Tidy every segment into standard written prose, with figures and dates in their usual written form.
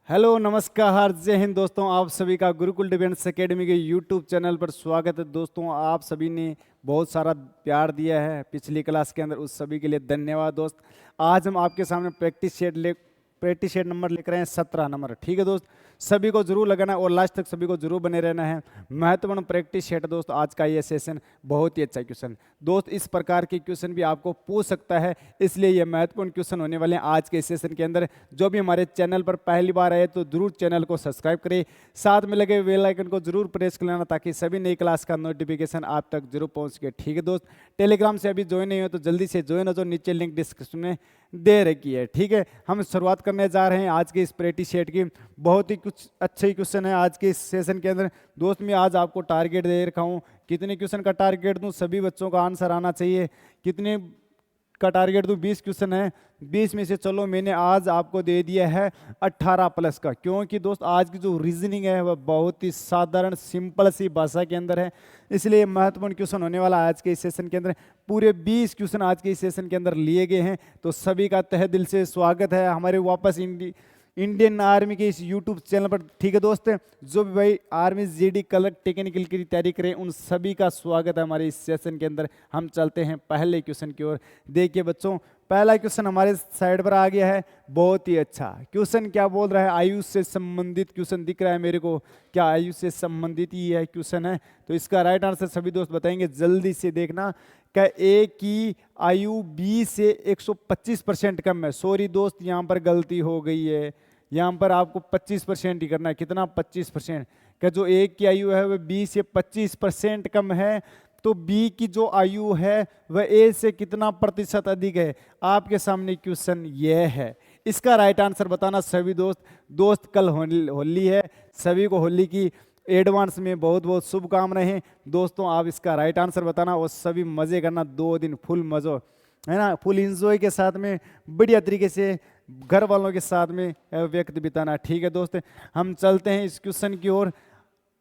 Hello नमस्कार जय हिंद दोस्तों, आप सभी का गुरुकुल डिफेंस एकेडमी के यूट्यूब चैनल पर स्वागत है। दोस्तों आप सभी ने बहुत सारा प्यार दिया है पिछली क्लास के अंदर, उस सभी के लिए धन्यवाद दोस्त। आज हम आपके सामने प्रैक्टिस शेट नंबर लिख रहे हैं 17 नंबर। ठीक है दोस्त, सभी को जरूर लगाना है और लास्ट तक सभी को जरूर बने रहना है। महत्वपूर्ण प्रैक्टिस शेट दोस्त, आज का ये सेशन बहुत ही अच्छा क्वेश्चन दोस्त, इस प्रकार के क्वेश्चन भी आपको पूछ सकता है, इसलिए ये महत्वपूर्ण क्वेश्चन होने वाले हैं आज के सेशन के अंदर। जो भी हमारे चैनल पर पहली बार आए तो जरूर चैनल को सब्सक्राइब करें, साथ में लगे बेल आइकन को जरूर प्रेस कर लेना ताकि सभी नई क्लास का नोटिफिकेशन आप तक जरूर पहुंच सके। ठीक है दोस्त, टेलीग्राम से अभी ज्वाइन नहीं हो तो जल्दी से ज्वाइन हो जाओ, नीचे लिंक डिस्क्रिप्शन में दे रखी है। ठीक है, हम शुरुआत करने जा रहे हैं आज के इस प्रैक्टिस सेट की। बहुत ही कुछ अच्छे क्वेश्चन है आज के इस सेशन के अंदर दोस्त। मैं आज आपको टारगेट दे रखा हूँ, कितने क्वेश्चन का टारगेट दूं, सभी बच्चों का आंसर आना चाहिए। कितने का टारगेट दूं, 20 क्वेश्चन है। 20 में से चलो मैंने आज आपको दे दिया है 18 प्लस का, क्योंकि दोस्त आज की जो रीजनिंग है वह बहुत ही साधारण सिंपल सी भाषा के अंदर है, इसलिए महत्वपूर्ण क्वेश्चन होने वाला है आज के इस सेशन के अंदर। पूरे 20 क्वेश्चन आज के इस सेशन के अंदर लिए गए हैं, तो सभी का तहे दिल से स्वागत है हमारे वापस इंडियन आर्मी के इस यूट्यूब चैनल पर। ठीक है दोस्त, जो भी भाई आर्मी जीडी क्लर्क टेक्निकल की तैयारी करें उन सभी का स्वागत है हमारे इस सेशन के अंदर। हम चलते हैं पहले क्वेश्चन की ओर। देखिए बच्चों, पहला क्वेश्चन हमारे साइड पर आ गया है, बहुत ही अच्छा क्वेश्चन। क्या बोल रहा है, आयु से संबंधित क्वेश्चन दिख रहा है मेरे को। क्या आयु से संबंधित ही है क्वेश्चन है? तो इसका राइट आंसर सभी दोस्त बताएंगे, जल्दी से देखना। क्या ए की आयु 20 से 125% कम है? सॉरी दोस्त, यहाँ पर गलती हो गई है, यहाँ पर आपको 25% ही करना है। कितना? 25%। क्या जो ए की आयु है वह 20 से 25% कम है, तो बी की जो आयु है वह ए से कितना प्रतिशत अधिक है? आपके सामने क्वेश्चन यह है, इसका राइट आंसर बताना सभी दोस्त। दोस्त कल होली है, सभी को होली की एडवांस में बहुत बहुत शुभकामनाएं हैं दोस्तों। आप इसका राइट आंसर बताना और सभी मजे करना, 2 दिन फुल मजो है ना, फुल इंजॉय के साथ में बढ़िया तरीके से घर वालों के साथ में व्यक्त बिताना। ठीक है दोस्त, हम चलते हैं इस क्वेश्चन की ओर।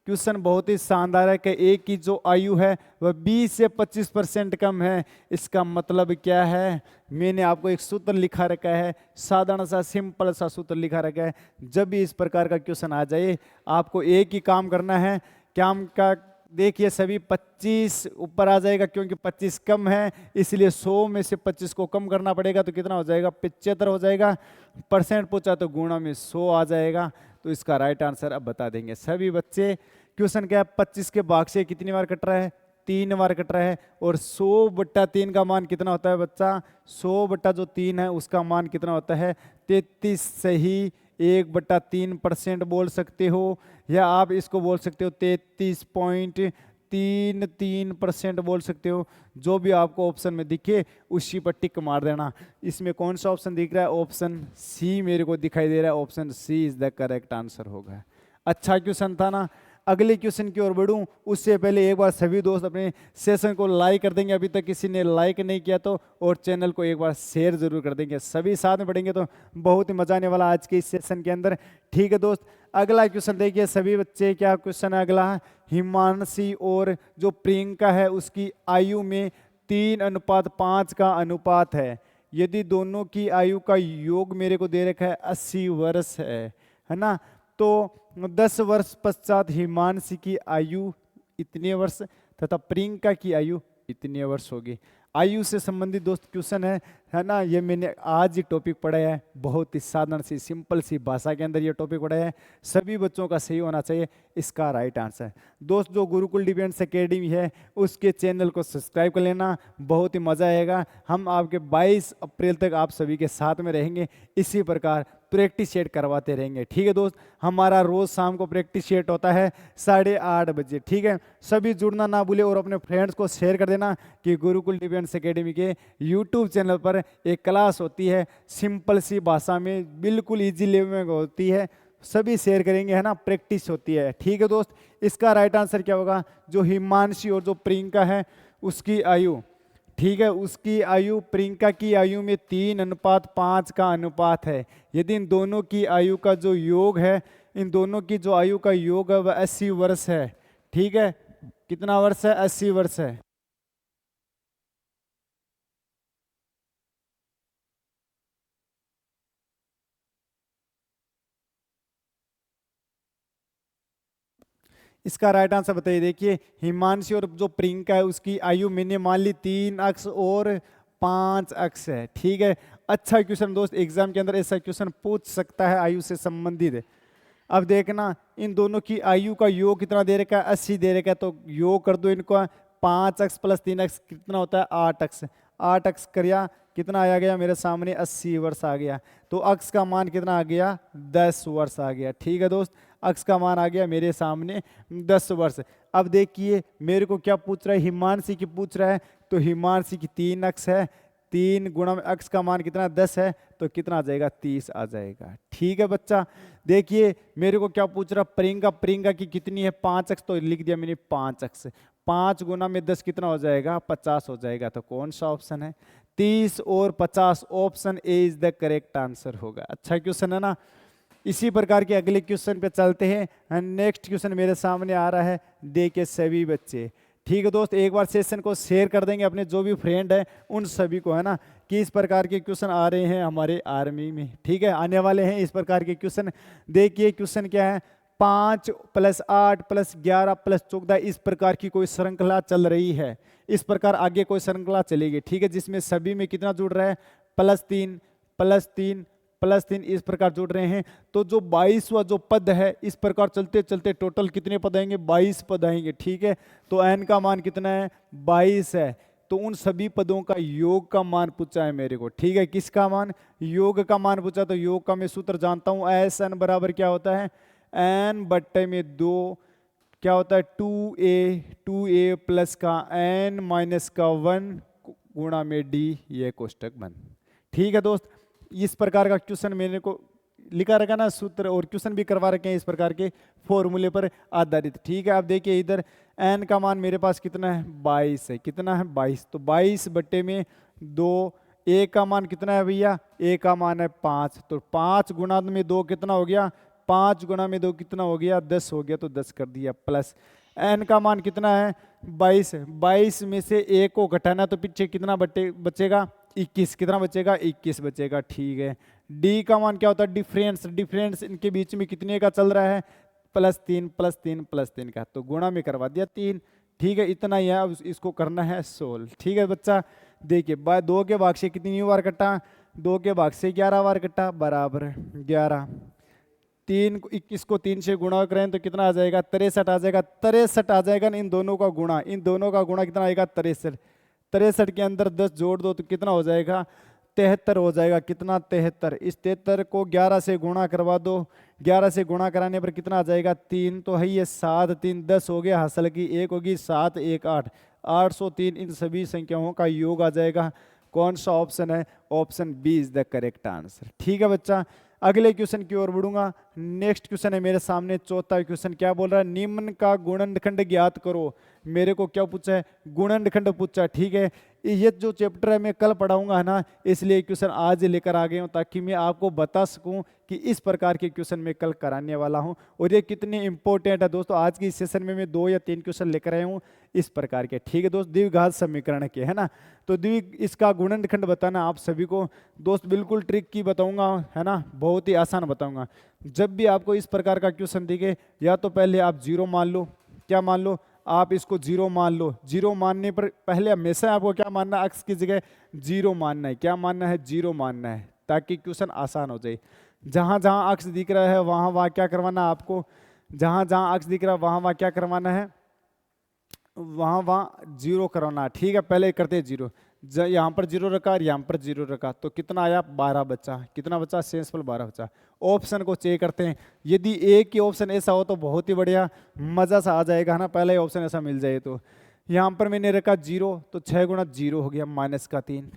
क्वेश्चन बहुत ही शानदार है कि ए की जो आयु है वह 20 से 25% कम है। इसका मतलब क्या है? मैंने आपको एक सूत्र लिखा रखा है, साधारण सा सिंपल सा सूत्र लिखा रखा है। जब भी इस प्रकार का क्वेश्चन आ जाए आपको एक ही काम करना है। काम का देखिए, सभी 25 ऊपर आ जाएगा क्योंकि 25 कम है, इसलिए 100 में से 25 को कम करना पड़ेगा, तो कितना हो जाएगा? 75 हो जाएगा। परसेंट पूछा तो गुणा में 100 आ जाएगा। तो इसका राइट आंसर अब बता देंगे सभी बच्चे। क्वेश्चन क्या है, 25 के भाग से कितनी बार कट रहा है? 3 बार कट रहा है। और 100/3 का मान कितना होता है बच्चा? 100/3 है उसका मान कितना होता है? 33 सही 1/3% बोल सकते हो, या आप इसको बोल सकते हो 33.33% बोल सकते हो। जो भी आपको ऑप्शन में दिखे उसी पर टिक मार देना। इसमें कौन सा ऑप्शन दिख रहा है? ऑप्शन सी मेरे को दिखाई दे रहा है, option C is the correct answer होगा। अच्छा क्वेश्चन था ना। अगले क्वेश्चन की ओर बढ़ूं उससे पहले एक बार सभी दोस्त अपने सेशन को लाइक कर देंगे, अभी तक किसी ने लाइक नहीं किया तो, और चैनल को एक बार शेयर जरूर कर देंगे। सभी साथ में पढ़ेंगे तो बहुत ही मजा आने वाला आज के इस सेशन के अंदर। ठीक है दोस्त, अगला क्वेश्चन देखिए सभी बच्चे। क्या क्वेश्चन है अगला? हिमांशी और जो प्रियंका है उसकी आयु में 3:5 का अनुपात है। यदि दोनों की आयु का योग मेरे को दे रखा है 80 वर्ष है ना, तो 10 वर्ष पश्चात हिमांशी की आयु इतने वर्ष तथा प्रियंका की आयु इतने वर्ष होगी। आयु से संबंधित दोस्त क्वेश्चन है ना। ये मैंने आज ही टॉपिक पढ़ाया है, बहुत ही साधारण सी सिंपल सी भाषा के अंदर ये टॉपिक पढ़ाया है। सभी बच्चों का सही होना चाहिए इसका राइट आंसर। दोस्त जो गुरुकुल डिफेंस एकेडमी है उसके चैनल को सब्सक्राइब कर लेना, बहुत ही मजा आएगा। हम आपके 22 अप्रैल तक आप सभी के साथ में रहेंगे, इसी प्रकार प्रैक्टिस सेट करवाते रहेंगे। ठीक है दोस्त, हमारा रोज शाम को प्रैक्टिस सेट होता है 8:30 बजे। ठीक है, सभी जुड़ना ना भूले और अपने फ्रेंड्स को शेयर कर देना कि गुरुकुल डिफेंस एकेडमी के यूट्यूब चैनल पर एक क्लास होती है, सिंपल सी भाषा में बिल्कुल इजी लेवल में होती है। सभी शेयर करेंगे है ना, प्रैक्टिस होती है। ठीक है दोस्त, इसका राइट आंसर क्या होगा? जो हिमांशी और जो प्रियंका है उसकी आयु, ठीक है, उसकी आयु प्रियंका की आयु में 3:5 का अनुपात है। यदि इन दोनों की आयु का जो योग है, इन दोनों की जो आयु का योग है वह 80 वर्ष है। ठीक है, कितना वर्ष है? 80 वर्ष है। इसका राइट आंसर बताइए। देखिए हिमांशी और जो प्रियंका है उसकी आयु मैंने मान ली 3 अक्ष और 5 अक्ष है, ठीक है। अच्छा क्वेश्चन दोस्त, एग्जाम के अंदर ऐसा क्वेश्चन पूछ सकता है आयु से संबंधित। अब देखना इन दोनों की आयु का योग कितना दे रखा है, 80 दे रखा है, तो योग कर दो इनको। 5 अक्ष प्लस 3 अक्ष कितना होता है, 8 अक्ष। 8 अक्ष करिया कितना आ गया मेरे सामने, 80 वर्ष आ गया। तो अक्ष का मान कितना आ गया, 10 वर्ष आ गया, ठीक है दोस्त। अक्ष का मान आ गया मेरे सामने 10 वर्ष। अब देखिए मेरे को क्या पूछ रहा है, हिमांशी की पूछ रहा है। तो हिमांशी की 3 अक्ष है, 3 गुणा में अक्ष का मान कितना 10 है, तो कितना आ जाएगा, 30 आ जाएगा, ठीक है बच्चा। देखिए मेरे को क्या पूछ रहा, प्रियंका, प्रियंका की कितनी है, 5 अक्ष, तो लिख दिया मैंने 5 अक्ष। 5 गुना में 10 कितना हो जाएगा, 50 हो जाएगा। तो कौन सा ऑप्शन है, 30 और 50, option A is the correct answer होगा। अच्छा क्वेश्चन है ना। इसी प्रकार के अगले क्वेश्चन पे चलते हैं। नेक्स्ट क्वेश्चन मेरे सामने आ रहा है, देखिए सभी बच्चे, ठीक है दोस्त, एक बार सेशन को शेयर कर देंगे अपने जो भी फ्रेंड है उन सभी को, है ना, कि इस प्रकार के क्वेश्चन आ रहे हैं हमारे आर्मी में, ठीक है, आने वाले हैं इस प्रकार के क्वेश्चन। देखिए क्वेश्चन क्या है, 5 + 8 + 11 + 14, इस प्रकार की कोई श्रृंखला चल रही है। इस प्रकार आगे कोई श्रृंखला चलेगी, ठीक है, जिसमें सभी में कितना जुड़ रहा है, +3 +3 +3 इस प्रकार जुड़ रहे हैं। तो जो 22वां जो पद है, इस प्रकार चलते चलते टोटल कितने पद आएंगे, 22 पद आएंगे, ठीक है। तो n का मान कितना है, 22 है। तो उन सभी पदों का योग का मान पूछा है मेरे को, ठीक है। किसका मान, योग का मान पूछा। तो योग का मैं सूत्र जानता हूं, SN बराबर क्या होता है, n/2 क्या होता है, 2a प्लस का n - का 1 गुणा में d, ये कोष्टक बंद, ठीक है दोस्त। इस प्रकार का क्वेश्चन मैंने को लिखा रखा ना सूत्र, और क्वेश्चन भी करवा रखे हैं इस प्रकार के फॉर्मूले पर आधारित, ठीक है। अब देखिए इधर n का मान मेरे पास कितना है, 22 है, कितना है 22, तो 22/2। a का मान कितना है भैया, a का मान है 5, तो 5 गुणा में 2 कितना हो गया, 5 गुणा में 2 कितना हो गया, 10 हो गया, तो 10 कर दिया, प्लस n का मान कितना है, 22 है। 22 में से a को घटाना, तो पीछे कितना बचेगा, 21, कितना बचेगा, 21 बचेगा, ठीक है। d का मान क्या होता है, डिफरेंस, डिफरेंस इनके बीच में कितने का चल रहा है, +3 +3 +3 का, तो गुणा में करवा दिया 3, ठीक है, इतना ही है। अब इसको करना है सोल्व, ठीक है बच्चा। देखिए 2 के भाग से कितनी बार कटा, 2 के भाग से 11 बार कटा, बराबर 11। 21 को 3 से गुणा करें तो कितना आ जाएगा, 63 आ जाएगा, 63 आ जाएगा ना। इन दोनों का गुणा, इन दोनों का गुणा कितना आएगा, 63। 63 के अंदर 10 जोड़ दो तो कितना हो जाएगा, 73 हो जाएगा, कितना 73। इस 73 को 11 से गुणा करवा दो, 11 से गुणा कराने पर कितना आ जाएगा, 3, तो है ये 7 3 10 हो गया, हासिल की 1 होगी, 7 1 8, 803। इन सभी संख्याओं का योग आ जाएगा। कौन सा ऑप्शन है, option B is the correct answer, ठीक है बच्चा। अगले क्वेश्चन की ओर बढ़ूंगा। नेक्स्ट क्वेश्चन है मेरे सामने, चौथा क्वेश्चन क्या बोल रहा है, निम्न का गुणनखंड ज्ञात करो। मेरे को क्या पूछा है, गुणनखंड पूछा है, ठीक है। ये जो चैप्टर है मैं कल पढ़ाऊंगा, है ना, इसलिए क्वेश्चन आज लेकर आ गया हूँ ताकि मैं आपको बता सकूं कि इस प्रकार के क्वेश्चन मैं कल कराने वाला हूं और ये कितने इंपॉर्टेंट है दोस्तों। आज की इस सेशन में मैं 2 या 3 क्वेश्चन लेकर आया हूँ इस प्रकार के, ठीक है दोस्त, द्विघात समीकरण के, है ना। तो इसका गुणनखंड बताना आप सभी को दोस्त, बिल्कुल ट्रिक की बताऊंगा, है ना, बहुत ही आसान बताऊंगा। जब भी आपको इस प्रकार का क्वेश्चन दिखे, या तो पहले आप 0 मान लो, क्या मान लो, आप इसको 0 मान लो। 0 मानने पर पहले हमेशा आपको क्या मानना है, अक्स की जगह 0 मानना है, क्या मानना है, 0 मानना है, ताकि क्वेश्चन आसान हो जाए। जहां जहां अक्स दिख रहा है वहां वहां क्या करवाना है आपको, जहां जहां अक्स दिख रहा है वहां वहां क्या करवाना है, वहां वहां 0 करवाना, ठीक है। पहले करते 0, यहाँ पर 0 रखा और यहाँ पर 0 रखा, तो कितना आया, 12 बचा, कितना बचा, शेषफल 12 बचा। ऑप्शन को चेक करते हैं, यदि एक ही ऑप्शन ऐसा हो तो बहुत ही बढ़िया, मजा सा आ जाएगा, है ना, पहला ही ऑप्शन ऐसा मिल जाए। तो यहाँ पर मैंने रखा 0, तो 6 गुणा 0 हो गया, -3।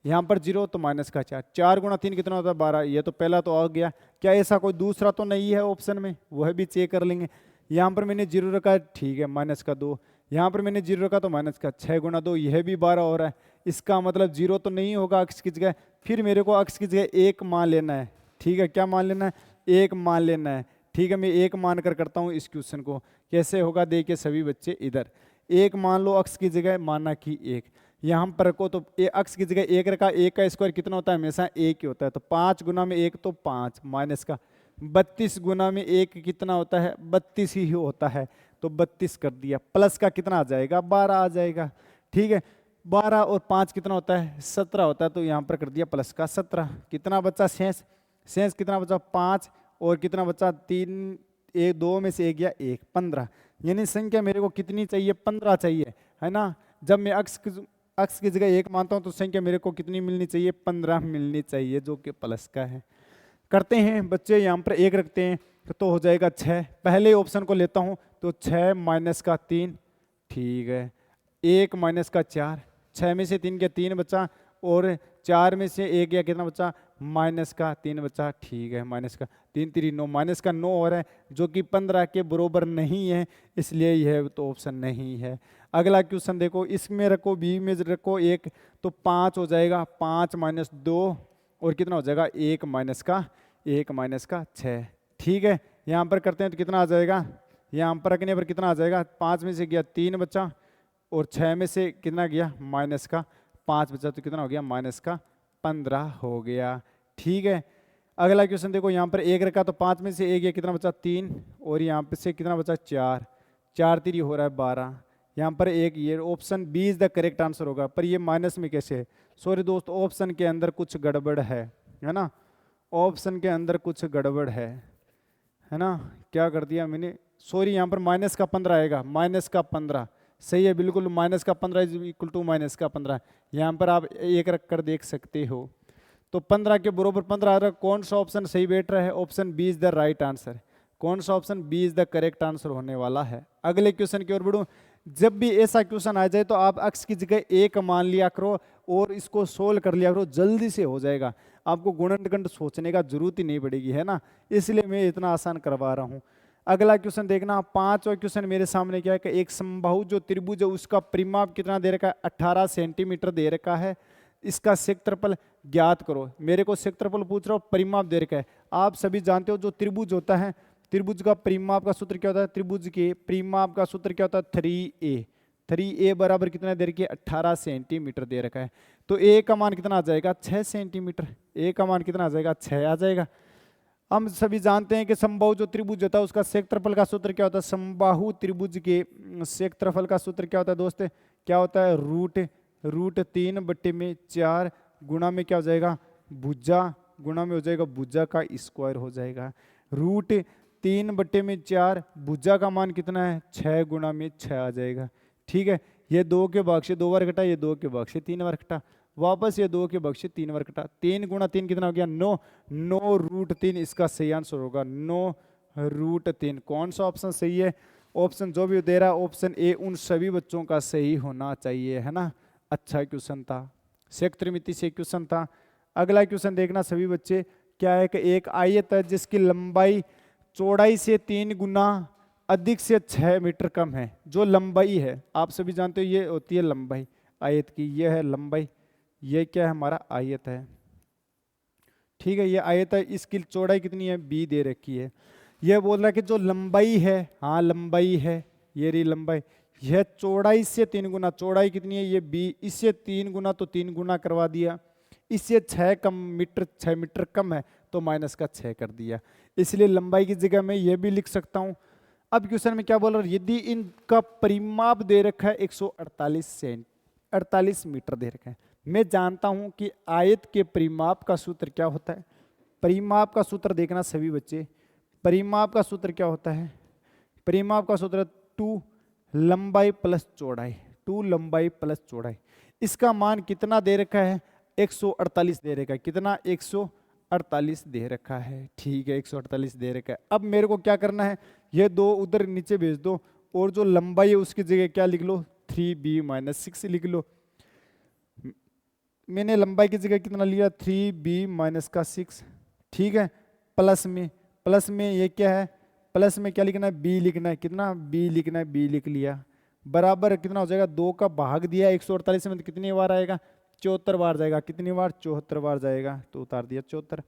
यहाँ पर 0 तो -4, 4 गुणा 3 कितना होता है, 12। ये तो पहला तो आ गया, क्या ऐसा कोई दूसरा तो नहीं है ऑप्शन में, वह भी चेक कर लेंगे। यहाँ पर मैंने 0 रखा, ठीक है, -2। यहाँ पर मैंने 0 रखा तो -6 गुणा 2, यह भी 12 हो रहा है। इसका मतलब 0 तो नहीं होगा अक्स की जगह, फिर मेरे को अक्स की जगह 1 मान लेना है, ठीक है। क्या मान लेना है, 1 मान लेना है, ठीक है। मैं 1 मान कर करता हूँ इस क्वेश्चन को, कैसे होगा देखिए सभी बच्चे, इधर 1 मान लो अक्स की जगह, माना कि 1 यहाँ पर रखो, तो अक्स की जगह 1 रखा, 1 का स्क्वायर कितना होता है, हमेशा 1 ही होता है। तो 5 गुना में 1 तो 5, माइनस का 32 गुना में 1 कितना होता है, 32 ही होता है। तो 32 कर दिया। प्लस का कितना आ जाएगा, 12 आ जाएगा। ठीक है, 12 और 5 कितना होता है, 17 होता है। तो यहाँ पर कर दिया प्लस का 17। कितना बचा शेष, शेष कितना बचा 5 और कितना बचा 3, एक 2 में से एक गया 1, 15। यानी संख्या मेरे को कितनी चाहिए, 15 चाहिए, है ना। जब मैं अक्स की जगह 1 मानता हूँ तो संख्या मेरे को कितनी मिलनी चाहिए, 15 मिलनी चाहिए, जो कि प्लस का है। करते हैं बच्चे, यहाँ पर 1 रखते हैं तो हो जाएगा 6। पहले ऑप्शन को लेता हूँ तो 6 माइनस का 3, ठीक है, 1 माइनस का 4, 6 में से 3 के 3 बचा और 4 में से 1 या कितना बचा, माइनस का 3 बचा, ठीक है, माइनस का 3 3 9, माइनस का 9 हो रहा है जो कि 15 के बराबर नहीं है, इसलिए यह तो ऑप्शन नहीं है। अगला क्वेश्चन देखो, इसमें रखो बी में रखो 1 तो 5 हो जाएगा, 5 माइनस 2 और कितना हो जाएगा 1 माइनस का 6, ठीक है। यहाँ पर करते हैं तो कितना आ जाएगा, यहाँ पर रखने पर कितना आ जाएगा, 5 में से गया 3 बचा और 6 में से कितना गया माइनस का 5 बचा, तो कितना हो गया माइनस का 15 हो गया, ठीक है। अगला क्वेश्चन देखो, यहाँ पर 1 रखा तो 5 में से 1 गया, कितना बचा 3 और यहाँ पे से कितना बचा 4, 4 3 हो रहा है 12। यहाँ पर एक ये option B is the correct answer होगा, पर ये माइनस में कैसे है, सॉरी दोस्त, ऑप्शन के अंदर कुछ गड़बड़ है ना, ऑप्शन के अंदर कुछ गड़बड़ है ना। क्या कर दिया मैंने, सॉरी, यहाँ पर माइनस का 15 आएगा, माइनस का 15 सही है बिल्कुल, माइनस का 15 इज इक्वल टू माइनस का 15। यहाँ पर आप 1 रख कर देख सकते हो, तो 15 के बरोबर 15 आ रहा है। कौन सा ऑप्शन सही बैठ रहा है, option B is the right answer. कौन सा option B is the correct answer होने वाला है। अगले क्वेश्चन की ओर बढ़ूं, जब भी ऐसा क्वेश्चन आ जाए तो आप अक्स की जगह 1 मान लिया करो और इसको सोल्व कर लिया करो, जल्दी से हो जाएगा, आपको गुणनखंड सोचने का जरूरत ही नहीं पड़ेगी, है ना, इसलिए मैं इतना आसान करवा रहा हूँ। अगला क्वेश्चन देखना, 5वां क्वेश्चन मेरे सामने क्या है कि एक समबाहु जो त्रिभुज है उसका परिमाप कितना दे रखा है, 18 सेंटीमीटर दे रखा है, इसका क्षेत्रफल ज्ञात करो। मेरे को क्षेत्रफल पूछ रहा हूँ, परिमाप दे रखा है। आप सभी जानते हो जो त्रिभुज होता है, त्रिभुज का परिमाप का सूत्र क्या होता है, त्रिभुज के परिमाप का सूत्र क्या होता है 3a। 3a बराबर कितना दे रखी है, 18 सेंटीमीटर दे रखा है। तो a का मान कितना आ जाएगा 6 सेंटीमीटर, a का मान कितना आ जाएगा 6 आ जाएगा। हम सभी जानते हैं कि समबाहु जो त्रिभुज होता है उसका क्षेत्रफल का सूत्र क्या होता है, समबाहु त्रिभुज के क्षेत्रफल का सूत्र क्या होता है दोस्त, क्या होता है रूट 3/4 गुणा में क्या हो जाएगा भुजा, गुणा में हो जाएगा भुजा का स्क्वायर हो जाएगा। रूट 3/4 भुजा का मान कितना है 6 गुणा में 6 आ जाएगा, ठीक है। ये 2 के भाग से 2 बार कटा, ये 2 के भाग से 3 बार कटा, वापस ये 2 के भाग से 3 बार कटा, 3 गुणा 3 कितना हो गया 9, 9 रूट 3 इसका सही आंसर होगा, 9 रूट 3। कौन सा ऑप्शन सही है, ऑप्शन जो भी दे रहा है ऑप्शन ए उन सभी बच्चों का सही होना चाहिए, है ना। अच्छा क्वेश्चन था, सेक त्रिमिति से क्वेश्चन था। अगला क्वेश्चन देखना सभी बच्चे, क्या है कि एक आयत है जिसकी लंबाई चौड़ाई से 3 गुना अधिक से 6 मीटर कम है। जो लंबाई है आप सभी जानते हो ये होती है लंबाई आयत की, ये है लंबाई, ये क्या है हमारा आयत है, ठीक है, ये आयत है, इसकी चौड़ाई कितनी है b दे रखी है। ये बोल रहा है कि जो लंबाई है, हाँ लंबाई है, ये रही लंबाई, यह चौड़ाई से 3 गुना, चौड़ाई कितनी है ये b, इससे 3 गुना तो 3 गुना करवा दिया, इससे 6 मीटर कम है तो माइनस का 6 कर दिया, इसलिए लंबाई की जगह मैं ये भी लिख सकता हूँ। अब क्वेश्चन में क्या बोल रहा है, यदि इनका परिमाप दे रखा है 148 मीटर दे रखा है। मैं जानता हूं कि आयत के परिमाप का सूत्र क्या होता है, परिमाप का सूत्र देखना सभी बच्चे, परिमाप का सूत्र क्या होता है, परिमाप का सूत्र 2 लंबाई प्लस चौड़ाई, 2 लंबाई प्लस चौड़ाई। इसका मान कितना दे रखा है 148 दे रखा है, कितना 148 दे रखा है, ठीक है 148 दे रखा है। अब मेरे को क्या करना है, ये 2 उधर नीचे भेज दो और जो लंबाई है उसकी जगह क्या लिख लो 3b-6 लिख लो। मैंने लंबाई की जगह कितना लिया 3b-6, ठीक है। प्लस में ये क्या है, प्लस में क्या लिखना है b लिखना है, कितना b लिखना है, b लिख लिया, बराबर कितना हो जाएगा 2 का भाग दिया 148 में तो कितनी बार आएगा 74 बार जाएगा, कितनी बार 74 बार जाएगा, तो उतार दिया 74।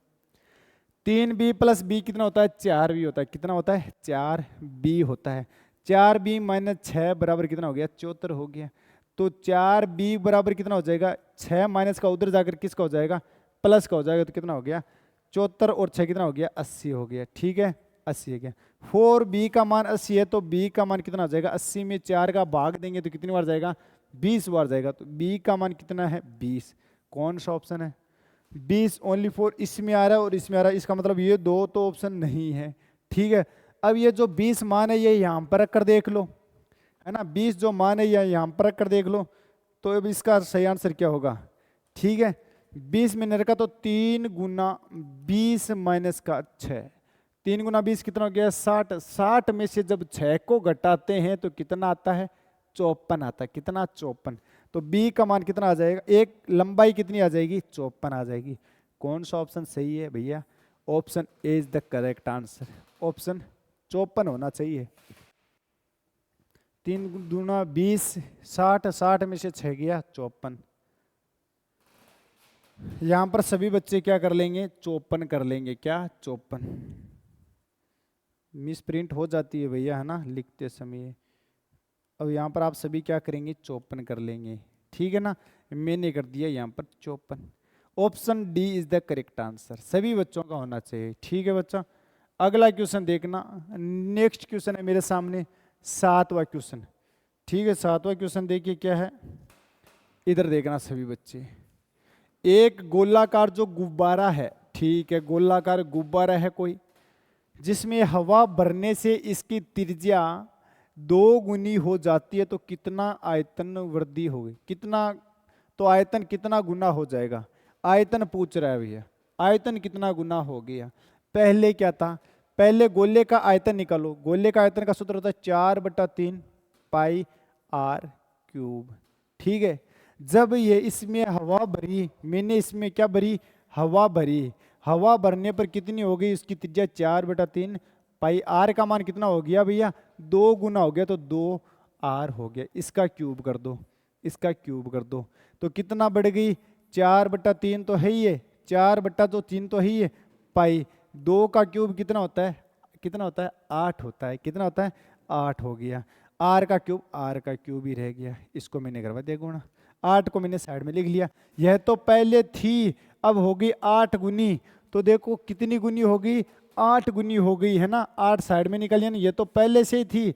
3b + b कितना होता है 4b होता है, कितना होता है 4b होता है, 4b-6 बराबर कितना हो गया 74 हो गया। तो 4b बराबर कितना हो जाएगा 6 माइनस का उधर जाकर किसका हो जाएगा प्लस का हो जाएगा, तो कितना हो गया 74 और 6 कितना हो गया 80 हो गया, ठीक है 80 है क्या? 4b का मान 80 है तो b का मान कितना आ जाएगा? 80 में 4 का भाग देंगे तो कितनी बार जाएगा? 20 बार जाएगा। तो b का मान कितना है? 20। कौन सा ऑप्शन है? 20 ओनली 4 इसमें आ रहा है और इसमें आ रहा है, इसका मतलब ये दो तो ऑप्शन नहीं है। ठीक है, अब ये जो 20 मान है ये यहाँ पर रख कर देख लो, है ना। 20 जो मान है ये यहाँ पर रख कर देख लो, तो अब इसका सही आंसर क्या होगा? ठीक है, 20 में रखा तो 3 गुना 20 माइनस का 6, 3 गुना 20 कितना हो गया? 60। 60 में से जब 6 को घटाते हैं तो कितना आता है? 54 आता है। कितना? 54। तो b का मान कितना आ जाएगा? एक लंबाई कितनी आ जाएगी? 54 आ जाएगी। कौन सा ऑप्शन सही है भैया? Option A is the correct answer. Option 54 होना चाहिए। 3 गुना 20 60, 60 में से 6 गया 54। यहां पर सभी बच्चे क्या कर लेंगे? 54 कर लेंगे। क्या? 54 मिस प्रिंट हो जाती है भैया, है ना, लिखते समय। अब यहाँ पर आप सभी क्या करेंगे? 54 कर लेंगे। ठीक है ना, मैंने कर दिया यहाँ पर 54। Option D is the correct answer, सभी बच्चों का होना चाहिए। ठीक है बच्चा, अगला क्वेश्चन देखना। नेक्स्ट क्वेश्चन है मेरे सामने 7वां क्वेश्चन। ठीक है, 7वां क्वेश्चन देखिए क्या है, इधर देखना सभी बच्चे। एक गोलाकार जो गुब्बारा है, ठीक है, गोलाकार गुब्बारा है कोई, जिसमें हवा भरने से इसकी त्रिज्या 2 गुनी हो जाती है तो कितना आयतन वृद्धि होगी? कितना, तो आयतन कितना गुना हो जाएगा? आयतन पूछ रहा है भैया, आयतन कितना गुना हो गया? पहले क्या था? पहले गोले का आयतन निकालो। गोले का आयतन का सूत्र होता है 4/3 पाई आर क्यूब। ठीक है, जब ये इसमें हवा भरी, मैंने इसमें क्या भरी? हवा भरी। हवा भरने पर कितनी हो गई? इसकी त्रिज्या 4/3 पाई। आर का मान कितना हो गया भैया? 2 गुना हो गया, तो 2 आर हो गया। इसका क्यूब कर दो, इसका क्यूब कर दो, तो कितना बढ़ गई? 4/3 तो है ही है, 4/3 तो है ही है, पाई 2 का क्यूब कितना होता है? कितना होता है? 8 होता है। कितना होता है? 8 हो गया। आर का क्यूब, आर का क्यूब ही रह गया, इसको मैंने करवा दिया गुणा। 8 को मैंने साइड में लिख लिया। यह तो पहले थी, अब होगी 8 गुनी, तो देखो कितनी गुनी होगी? 8 गुनी हो गई, है ना। 8 साइड में निकालिए ना, ये तो पहले से ही थी,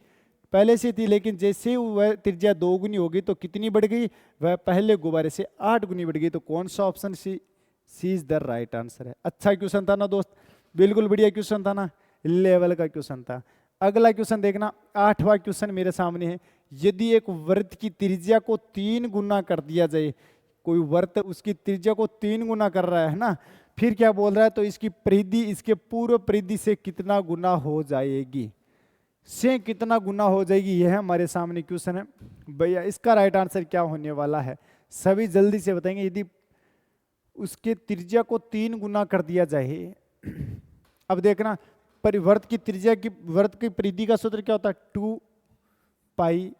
पहले से थी, लेकिन जैसे वह त्रिज्या 2 गुनी हो गई तो कितनी बढ़ गई? वह पहले गुब्बारे से 8 गुनी बढ़ गई। तो कौन सा option C is the right answer है। अच्छा क्वेश्चन था ना दोस्त, बिल्कुल बढ़िया क्वेश्चन था ना, लेवल का क्वेश्चन था। अगला क्वेश्चन देखना, 8वां क्वेश्चन मेरे सामने है। यदि एक वृत्त की त्रिज्या को 3 गुना कर दिया जाए, कोई वृत्त उसकी त्रिज्या को 3 गुना कर रहा है ना, फिर क्या बोल रहा है? तो इसकी परिधि इसके पूर्व परिधि से कितना गुना हो जाएगी? से कितना गुना हो जाएगी, यह हमारे सामने क्वेश्चन है भैया। इसका राइट आंसर क्या होने वाला है, सभी जल्दी से बताएंगे। यदि उसके त्रिज्या को 3 गुना कर दिया जाए, अब देखना, परिवर्त की त्रिज्या की, वर्त की परिधि का सूत्र क्या होता है? 2 पाई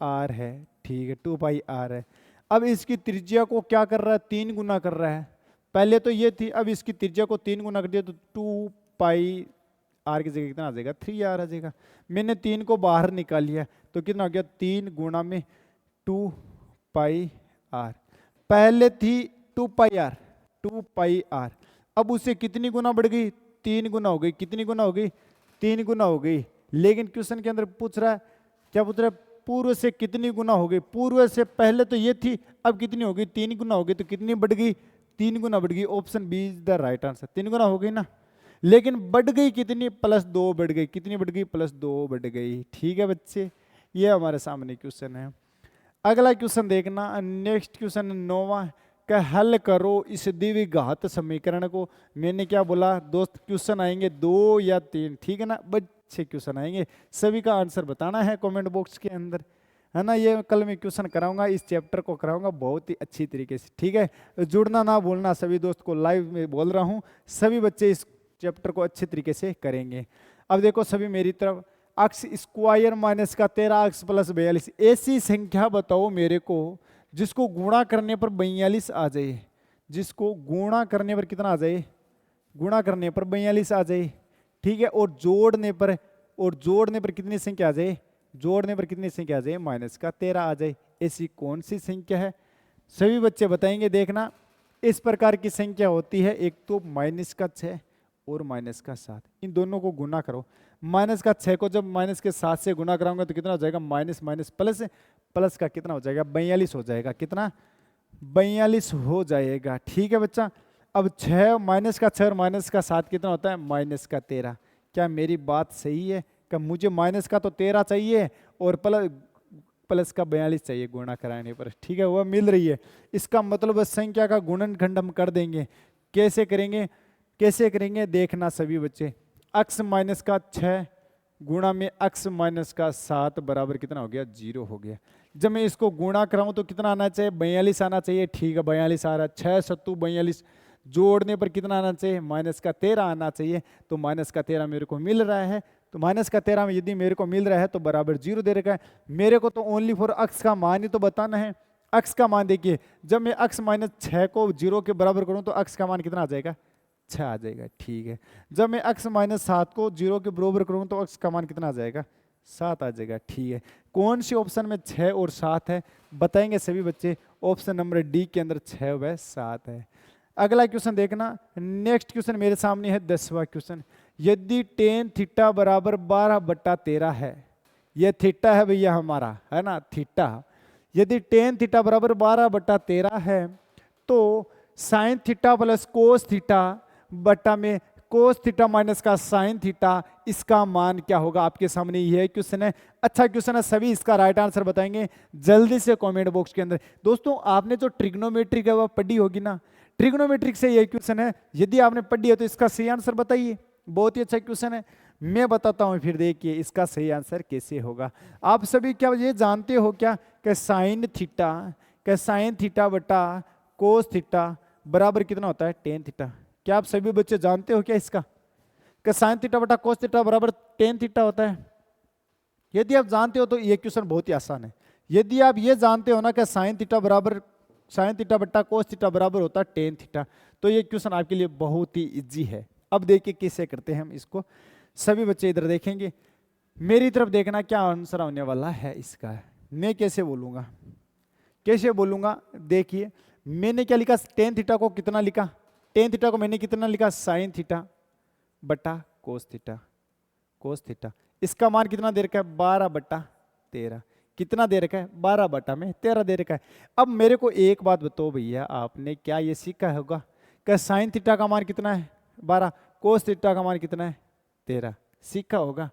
आर है। ठीक है, 2 पाई आर है। अब इसकी त्रिज्या को क्या कर रहा है? 3 गुना कर रहा है। पहले तो ये थी, अब इसकी त्रिज्या को 3 गुना कर दिया तो 2 पाई आर की जगह कितना आ जाएगा? 3 आर आ जाएगा। मैंने 3 को बाहर निकाल लिया तो कितना हो गया? 3 गुना में 2 पाई आर। पहले थी 2 पाई आर, 2 पाई आर, अब उससे कितनी गुना बढ़ गई? 3 गुना हो गई। कितनी गुना हो गई? 3 गुना हो गई। लेकिन क्वेश्चन के अंदर पूछ रहा है, क्या पूछ रहा है? पूर्व से कितनी गुना हो गई? पूर्व से पहले तो ये थी, अब कितनी हो गई? 3 गुना हो गई। तो कितनी बढ़ गई? 3 गुना बढ़ गई। Option B is the right answer. 3 गुना हो गई ना, लेकिन बढ़ गई कितनी? +2 बढ़ गई। कितनी बढ़ गई? +2 बढ़ गई। ठीक है बच्चे, ये हमारे सामने क्वेश्चन है। अगला क्वेश्चन देखना, नेक्स्ट क्वेश्चन 9वां का हल करो इस द्विघात समीकरण को। मैंने क्या बोला दोस्त? क्वेश्चन आएंगे 2 या 3, ठीक है ना, बच्चे क्वेश्चन आएंगे, सभी का आंसर बताना है कमेंट बॉक्स के अंदर, है ना। ये कल मैं क्वेश्चन कराऊंगा, इस चैप्टर को कराऊंगा बहुत ही अच्छी तरीके से। ठीक है, जुड़ना ना भूलना, सभी दोस्त को लाइव में बोल रहा हूँ, सभी बच्चे इस चैप्टर को अच्छे तरीके से करेंगे। अब देखो सभी मेरी तरफ, अक्स स्क्वायर माइनस का 13 अक्स प्लस 42, ऐसी संख्या बताओ मेरे को जिसको गुणा करने पर 42 आ जाए। जिसको गुणा करने पर कितना आ जाए? गुणा करने पर 42 आ जाए। ठीक है, और जोड़ने पर कितनी संख्या आ जाए? जोड़ने पर कितनी संख्या आ जाए? माइनस का 13 आ जाए। ऐसी कौन सी संख्या है? सभी बच्चे बताएंगे। देखना, इस प्रकार की संख्या होती है, एक तो -6 और माइनस का 7, इन दोनों को गुना करो। माइनस का 6 को जब माइनस के 7 से गुना कराऊंगा तो कितना हो जाएगा, माइनस माइनस प्लस, प्लस का कितना हो जाएगा, 42 हो जाएगा। कितना, 42 हो जाएगा। ठीक है बच्चा। अब 6 माइनस का 6 और माइनस का 7 कितना होता है, माइनस का 13। क्या मेरी बात सही है कि मुझे माइनस का तो 13 चाहिए और प्लस का 42 चाहिए गुणा कराने पर। ठीक है, वह मिल रही है। इसका मतलब संख्या का गुणनखंड हम कर देंगे। कैसे करेंगे, कैसे करेंगे देखना सभी बच्चे। x माइनस का 6 गुणा में x माइनस का 7 बराबर कितना हो गया, 0 हो गया। जब मैं इसको गुणा कराऊं तो कितना आना चाहिए, 42 आना चाहिए। ठीक है, 42 आ रहा है। 6 सत्तू 42, जोड़ने पर कितना आना चाहिए, माइनस का 13 आना चाहिए। तो माइनस का 13 मेरे को मिल रहा है। तो माइनस का 13 में यदि मेरे को मिल रहा है तो बराबर 0 दे रखा है। मेरे को तो ओनली फॉर x का मान ही तो बताना है। x का मान देखिए, जब मैं x माइनस 6 को 0 के बराबर करूं तो x का मान कितना आ जाएगा, 6 आ जाएगा। ठीक है, जब मैं x माइनस 7 को 0 के बराबर करूं तो x का मान कितना आ जाएगा, 7 आ जाएगा। ठीक है, कौन सी ऑप्शन में 6 और 7 है बताएंगे सभी बच्चे। ऑप्शन नंबर डी के अंदर 6 व 7 है। अगला क्वेश्चन देखना। नेक्स्ट क्वेश्चन मेरे सामने है 10वां क्वेश्चन। यदि टेन थीटा बराबर 12/13 है, यह थीटा है भैया हमारा, है ना, थीटा। यदि टेन थीटा बराबर 12/13 है तो sine theta plus cos theta बटा में कोस थीटा माइनस का साइन थीटा, इसका मान क्या होगा। आपके सामने यह क्वेश्चन है। अच्छा क्वेश्चन है, सभी इसका राइट आंसर बताएंगे जल्दी से कमेंट बॉक्स के अंदर। दोस्तों आपने जो ट्रिग्नोमेट्रिक है वह पढ़ी होगी ना, ट्रिग्नोमेट्रिक से यह क्वेश्चन है। यदि आपने पढ़ी है तो इसका सही आंसर बताइए। बहुत ही अच्छा क्वेश्चन है, मैं बताता हूं फिर देखिए इसका सही आंसर कैसे होगा। आप सभी क्या ये जानते हो क्या कि साइन थीटा बटा कोस थीटा बराबर कितना होता है, टेन थीटा। क्या आप सभी बच्चे जानते हो क्या इसका, कि साइन थीटा बटा कोस थीटा बराबर टेन थीटा होता है। यदि आप जानते हो तो ये क्वेश्चन बहुत ही आसान है। यदि आप ये जानते हो ना कि साइन थीटा बट्टा कोस थीटा बराबर होता है टेन थीटा, तो ये क्वेश्चन आपके लिए बहुत ही इजी है। अब देखिए कैसे करते हैं हम इसको। सभी बच्चे इधर देखेंगे, मेरी तरफ देखना क्या आंसर होने वाला है इसका। मैं कैसे बोलूंगा देखिए। मैंने क्या लिखा, टेन थीटा को कितना लिखा, टेन थीटा को मैंने कितना लिखा, साइन थीटा बटा कोस थीटा। इसका मान कितना दे रखा है, 12/13। कितना दे रखा है, 12/13 दे रखा है। अब मेरे को एक बात बताओ भैया, आपने क्या ये सीखा होगा कि साइन थीटा का मान कितना है 12, कोस थीटा का मान कितना है 13, सीखा होगा।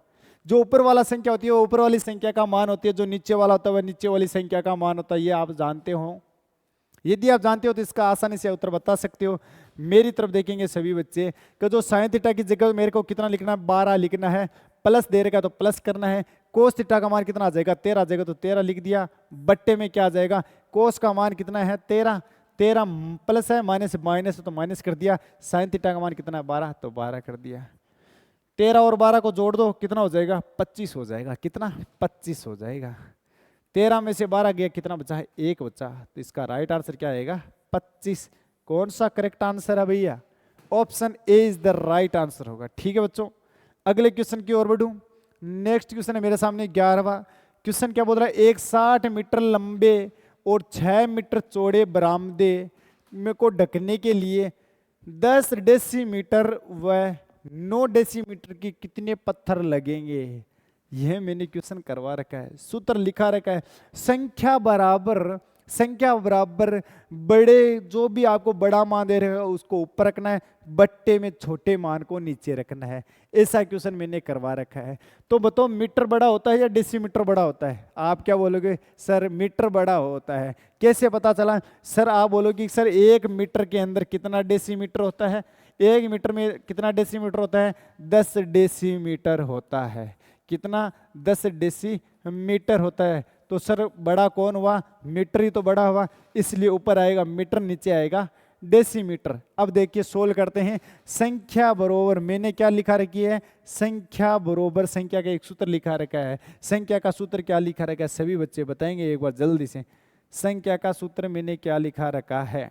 जो ऊपर वाला संख्या होती है वो ऊपर वाली संख्या का मान होती है, जो नीचे वाला होता है वह नीचे वाली संख्या का मान होता है। ये आप जानते हो। यदि आप जानते हो तो इसका आसानी से उत्तर बता सकते हो। मेरी तरफ देखेंगे सभी बच्चे कि जो साइन थीटा की जगह मेरे को कितना लिखना है, 12 लिखना है। प्लस दे रखा तो प्लस करना है। कोस थीटा का मान कितना आ जाएगा, 13 आ जाएगा, तो 13 लिख दिया। बट्टे में क्या आ जाएगा, कोस का मान कितना है 13 प्लस है, माइनस माइनस तो माइनस कर दिया। साइन थीटा का मान कितना है 12, तो 12 कर दिया। 13 और 12 को जोड़ दो, कितना हो जाएगा, 25 हो जाएगा। कितना, 25 हो जाएगा। 13 में से 12 गया, कितना बचा है, 1 बचा। तो इसका राइट आंसर क्या आएगा, 25। कौन सा करेक्ट आंसर है भैया, option A is the right answer होगा। ठीक है बच्चों, अगले क्वेश्चन की ओर बढ़ूं। नेक्स्ट क्वेश्चन है मेरे सामने 11वां क्वेश्चन। क्या बोल रहा है, एक 60 मीटर लंबे और 6 मीटर चौड़े बरामदे में को ढकने के लिए 10 डेसीमीटर व 9 डेसीमीटर की कितने पत्थर लगेंगे। यह मैंने क्वेश्चन करवा रखा है, सूत्र लिखा रखा है। संख्या बराबर बड़े, जो भी आपको बड़ा मान दे रहे हो उसको ऊपर रखना है, बट्टे में छोटे मान को नीचे रखना है। ऐसा क्वेश्चन मैंने करवा रखा है। तो बताओ मीटर बड़ा होता है या डेसीमीटर बड़ा होता है। आप क्या बोलोगे, सर मीटर बड़ा होता है। कैसे पता चला, सर आप बोलोगे सर 1 मीटर के अंदर कितना डेसीमीटर होता है, 1 मीटर में कितना डेसीमीटर होता है, 10 डेसीमीटर होता है। कितना, 10 डेसीमीटर होता है। तो सर बड़ा कौन हुआ, मीटर ही तो बड़ा हुआ, इसलिए ऊपर आएगा मीटर, नीचे आएगा डेसीमीटर। अब देखिए सोल्व करते हैं। संख्या बरोबर, मैंने क्या लिखा रखी है, संख्या बरोबर संख्या का एक सूत्र लिखा रखा है। संख्या का सूत्र क्या लिखा रखा है, सभी बच्चे बताएंगे एक बार जल्दी से। संख्या का सूत्र मैंने क्या लिखा रखा है,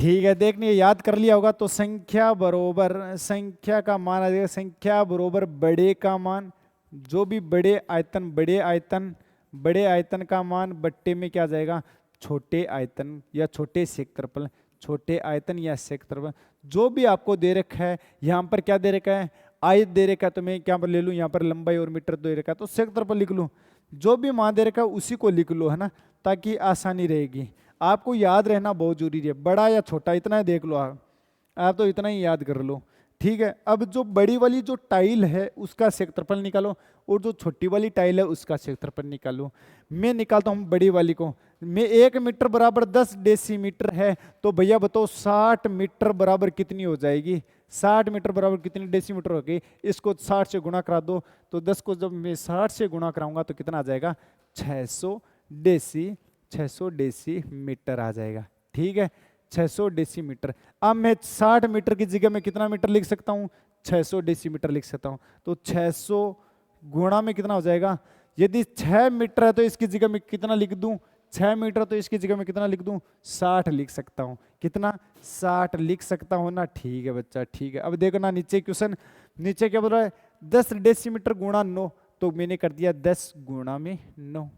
ठीक है देखने याद कर लिया होगा। तो संख्या बरोबर, संख्या का मान आ जाएगा, संख्या बरोबर बड़े का मान, जो भी बड़े आयतन का मान बट्टे में क्या जाएगा, छोटे आयतन या छोटे क्षेत्रफल, छोटे आयतन या क्षेत्रफल जो भी आपको दे रखा है, यहाँ पर क्या दे रखा है, आयत दे रखा है, तो मैं क्या पर ले लूँ, यहाँ पर लंबाई और मीटर दे रखा है तो क्षेत्रफल लिख लूँ। जो भी मान दे रखा है उसी को लिख लो, है ना, ताकि आसानी रहेगी। आपको याद रहना बहुत जरूरी है, बड़ा या छोटा इतना ही देख लो, आप तो इतना ही याद कर लो, ठीक है। अब जो बड़ी वाली जो टाइल है उसका क्षेत्रफल निकालो और जो छोटी वाली टाइल है उसका क्षेत्रफल निकालो। मैं निकालता हूँ बड़ी वाली को। मैं 1 मीटर बराबर 10 डेसीमीटर है, तो भैया बताओ 60 मीटर बराबर कितनी हो जाएगी, 60 मीटर बराबर कितनी डेसीमीटर होगी। इसको 60 से गुणा करा दो, तो 10 को जब मैं 60 से गुणा कराऊंगा तो कितना आ जाएगा, 600 डेसीमीटर आ जाएगा, ठीक है, 600 डेसीमीटर। अब मैं 60 मीटर की जगह में कितना मीटर लिख सकता हूँ, 600 डेसीमीटर लिख सकता हूँ। तो 600 गुणा में कितना हो जाएगा, यदि 6 मीटर है तो इसकी जगह में कितना लिख दूं, 6 मीटर तो इसकी जगह में कितना लिख दूं, 60 लिख सकता हूँ। कितना, 60 लिख सकता हूँ ना, ठीक है बच्चा, ठीक है। अब देखो ना नीचे क्वेश्चन, नीचे क्या बोल रहा है, 10 डेसीमीटर गुणा 9, तो मैंने कर दिया 10 गुणा में 9।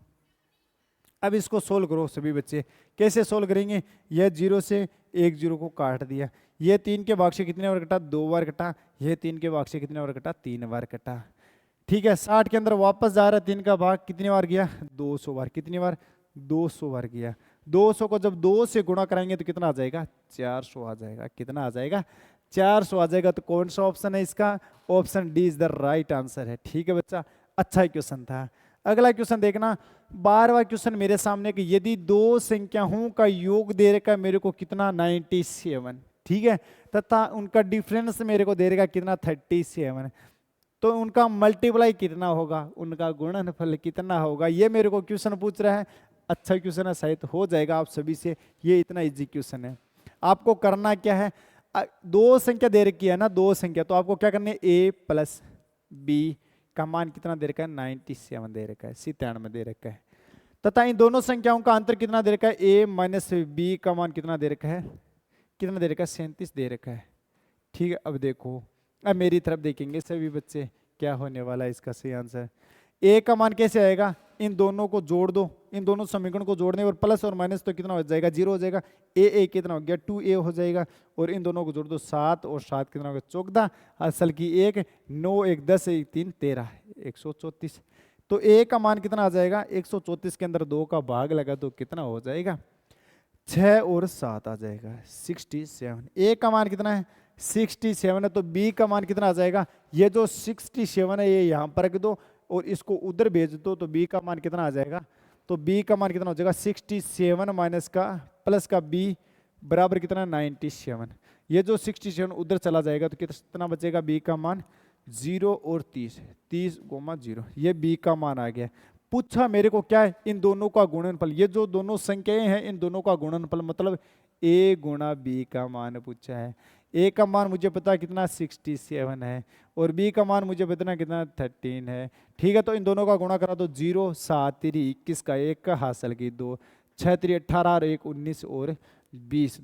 अब इसको सोल्व करो सभी बच्चे। कैसे सोल्व करेंगे, यह 0 से 1 0 को काट दिया, ये 3 के भाग से कितने बार कटा, 2 बार कटा, ये 3 के भाग से कितने बार कटा, 3 बार कटा, ठीक है। 60 के अंदर वापस जा रहा है, 3 का भाग कितनी बार गया, 200 बार, कितनी बार, 200 बार गया। 200 को जब 2 से गुणा कराएंगे तो कितना आ जाएगा, 400 आ जाएगा। कितना आ जाएगा, 400 आ जाएगा। तो कौन सा ऑप्शन है इसका, option D is the right answer है, ठीक है बच्चा, अच्छा क्वेश्चन था। अगला क्वेश्चन देखना, 12वां क्वेश्चन मेरे सामने कि यदि दो संख्याओं का योग दे रखा है मेरे को कितना, 97, ठीक है, तथा उनका डिफरेंस मेरे को दे रखा कितना, 37, तो उनका मल्टीप्लाई कितना होगा, उनका गुणनफल कितना होगा, ये मेरे को क्वेश्चन पूछ रहा है। अच्छा क्वेश्चन है, शायद हो जाएगा आप सभी से, ये इतना इजी क्वेश्चन है। आपको करना क्या है, दो संख्या दे रखी है ना, दो संख्या, तो आपको क्या करना है, a प्लस बी का मान कितना दे रखा है, 97 दे रखा है, 97 दे रखा है, तथा इन दोनों संख्याओं का अंतर कितना दे रखा है, a माइनस बी का मान कितना दे रखा है, कितना दे रखा है, 37 दे रखा है, ठीक है। अब देखो, अब मेरी तरफ देखेंगे सभी बच्चे, क्या होने वाला है इसका सही आंसर। a का मान कैसे आएगा, इन दोनों को जोड़ दो, इन दोनों समीकरण को जोड़ने और प्लस और माइनस तो कितना हो जाएगा, 0 हो जाएगा। a कितना हो गया, 2a हो जाएगा, और इन दोनों को जोड़ दो, 7 और 7 कितना हो गया, 14, असल की 1, 9 1 10 1 3 13, 134। तो a का मान कितना आ जाएगा, 134 के अंदर 2 का भाग लगा तो कितना हो जाएगा, 6 और 7 आ जाएगा, 67। a का मान कितना है, 67 है, तो b का मान कितना आ जाएगा, ये जो 67 है ये यहाँ पर रख दो और इसको उधर भेज दो, तो b का मान कितना आ जाएगा, तो b का मान कितना हो जाएगा, 67 माइनस का प्लस का b बराबर कितना, 97। ये जो 67 उधर चला जाएगा तो कितना बचेगा, b का मान 0 और 30, 30,0, ये b का मान आ गया। पूछा मेरे को क्या है, इन दोनों का गुणनफल, ये जो दोनों संख्याएं हैं इन दोनों का गुणनफल, मतलब a गुणा b का मान पूछा है। a का मान मुझे पता कितना, 67 है, और b का मान मुझे पता कितना, 13 है, ठीक है। तो इन दोनों का गुणा करा तो 0 7 3 21 का 1 का हासिल की 2, 6 3 18 और 1 19 और 20,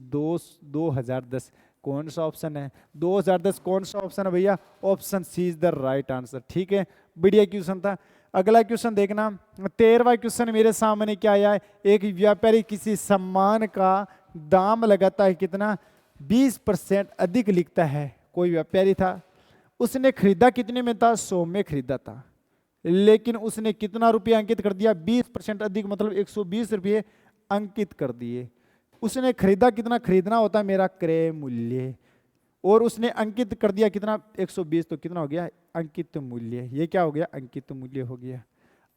2010 कौन सा ऑप्शन है, 2010 कौन सा ऑप्शन है भैया, option C is the right answer, ठीक है। बढ़िया क्वेश्चन था। अगला क्वेश्चन देखना, 13वां क्वेश्चन मेरे सामने क्या आया है, एक व्यापारी किसी सामान का दाम लगाता है कितना, 20% अधिक लिखता है। कोई व्यापारी था, उसने खरीदा कितने में था, 100 में खरीदा था, लेकिन उसने कितना रुपया अंकित कर दिया, 20% अधिक, मतलब 120 रुपये अंकित कर दिए। उसने खरीदा कितना, खरीदना होता है मेरा क्रय मूल्य, और उसने अंकित कर दिया कितना, 120, तो कितना हो गया, अंकित मूल्य। ये क्या हो गया, अंकित मूल्य हो गया।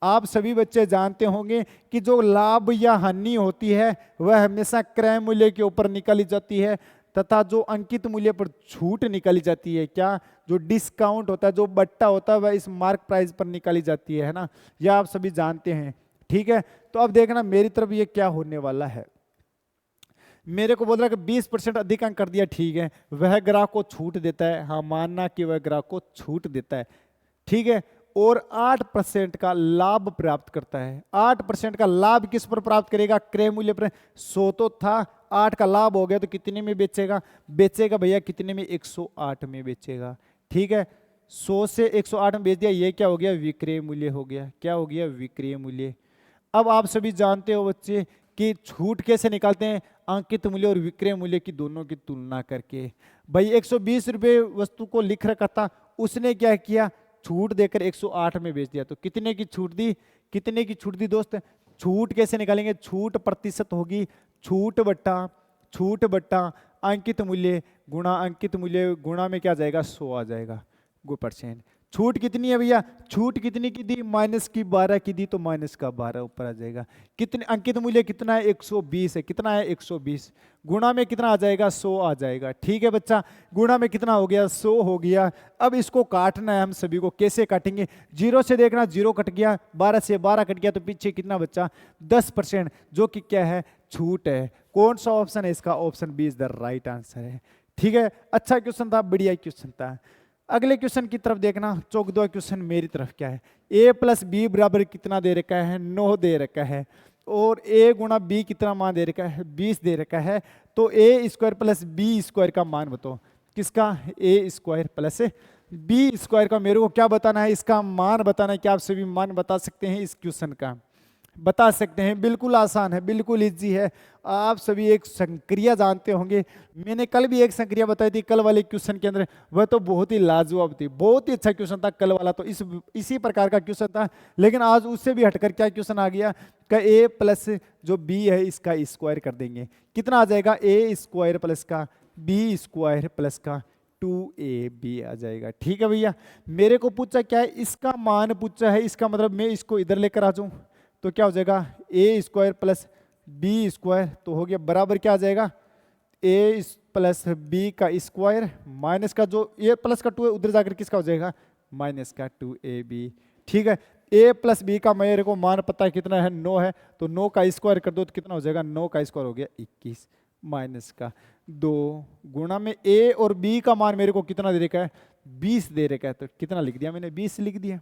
आप सभी बच्चे जानते होंगे कि जो लाभ या हानि होती है वह हमेशा क्रय मूल्य के ऊपर निकाली जाती है, तथा जो अंकित मूल्य पर छूट निकाली जाती है, क्या, जो डिस्काउंट होता है, जो बट्टा होता है, वह इस मार्क प्राइस पर निकाली जाती है ना, यह आप सभी जानते हैं, ठीक है। तो अब देखना मेरी तरफ ये क्या होने वाला है, मेरे को बोल रहा है कि 20% अधिक अंक कर दिया, ठीक है, वह ग्राहक को छूट देता है, हाँ मानना कि वह ग्राहक को छूट देता है, ठीक है, और 8% का लाभ प्राप्त करता है। 8% का लाभ किस पर प्राप्त करेगा, क्रय मूल्य पर। 100 तो था, 8 का लाभ हो गया तो कितने में बेचेगा, बेचेगा भैया कितने में, 108 में बेचेगा, ठीक है। 100 से 108 में बेच दिया, ये क्या हो गया, विक्रय मूल्य हो गया। क्या हो गया, विक्रय मूल्य। अब आप सभी जानते हो बच्चे कि छूट कैसे निकालते हैं, अंकित मूल्य और विक्रय मूल्य की दोनों की तुलना करके। भाई 120 रुपये वस्तु को लिख रखा था, उसने क्या किया, छूट देकर 108 में बेच दिया। तो कितने की छूट दी, कितने की छूट दी दोस्त? छूट कैसे निकालेंगे? छूट प्रतिशत होगी, छूट बट्टा अंकित मूल्य गुणा अंकित मूल्य गुणा में क्या जाएगा, 100 आ जाएगा, %। छूट कितनी है भैया? छूट कितनी की दी? माइनस की 12 की दी, तो माइनस का 12 ऊपर आ जाएगा। कितने अंकित मूल्य कितना है? 120 है। कितना है? 120। गुणा में कितना आ जाएगा? 100 आ जाएगा। ठीक है बच्चा, गुणा में कितना हो गया? 100 हो गया। अब इसको काटना है हम सभी को। कैसे काटेंगे? 0 से देखना, 0 कट गया, 12 से 12 कट गया, तो पीछे कितना बच्चा? 10%, जो कि क्या है? छूट है। कौन सा ऑप्शन है इसका? Option B is the right answer है। ठीक है, अच्छा क्वेश्चन था, बढ़िया क्वेश्चन था। अगले क्वेश्चन की तरफ देखना, 14वां क्वेश्चन मेरी तरफ क्या है? a प्लस बी बराबर कितना दे रखा है? 9 दे रखा है। और a गुणा बी कितना मान दे रखा है? 20 दे रखा है। तो a square plus B square का मान बताओ। किसका? a square plus B square का मेरे को क्या बताना है? इसका मान बताना है। क्या आप सभी मान बता सकते हैं इस क्वेश्चन का? बता सकते हैं। बिल्कुल आसान है, बिल्कुल इजी है। आप सभी एक संक्रिया जानते होंगे। मैंने कल भी एक संक्रिया बताई थी कल वाले क्वेश्चन के अंदर, वह तो बहुत ही लाजवाब थी, बहुत ही अच्छा क्वेश्चन था कल वाला। तो इसी प्रकार का क्वेश्चन था, लेकिन आज उससे भी हटकर क्या क्वेश्चन आ गया का a प्लस जो b है इसका स्क्वायर कर देंगे। कितना आ जाएगा? a स्क्वायर प्लस का b स्क्वायर प्लस का 2ab आ जाएगा। ठीक है भैया, मेरे को पूछा क्या है? इसका मान पूछा है। इसका मतलब मैं इसको इधर लेकर आ जाऊं तो क्या हो जाएगा? a square plus B square, तो हो गया बराबर क्या आ जाएगा? a प्लस बी का स्क्वायर माइनस का जो a प्लस का 2 है उधर जाकर किसका हो जाएगा? माइनस का 2ab। ठीक है, a प्लस बी का मेरे को मान पता है कितना है? 9 है। तो 9 का स्क्वायर कर दो तो कितना हो जाएगा? 9 का स्क्वायर हो गया 21 माइनस का 2 गुणा में a और b का मान मेरे को कितना दे रखा है? 20 दे रखा है। तो कितना लिख दिया मैंने? 20 लिख दिया।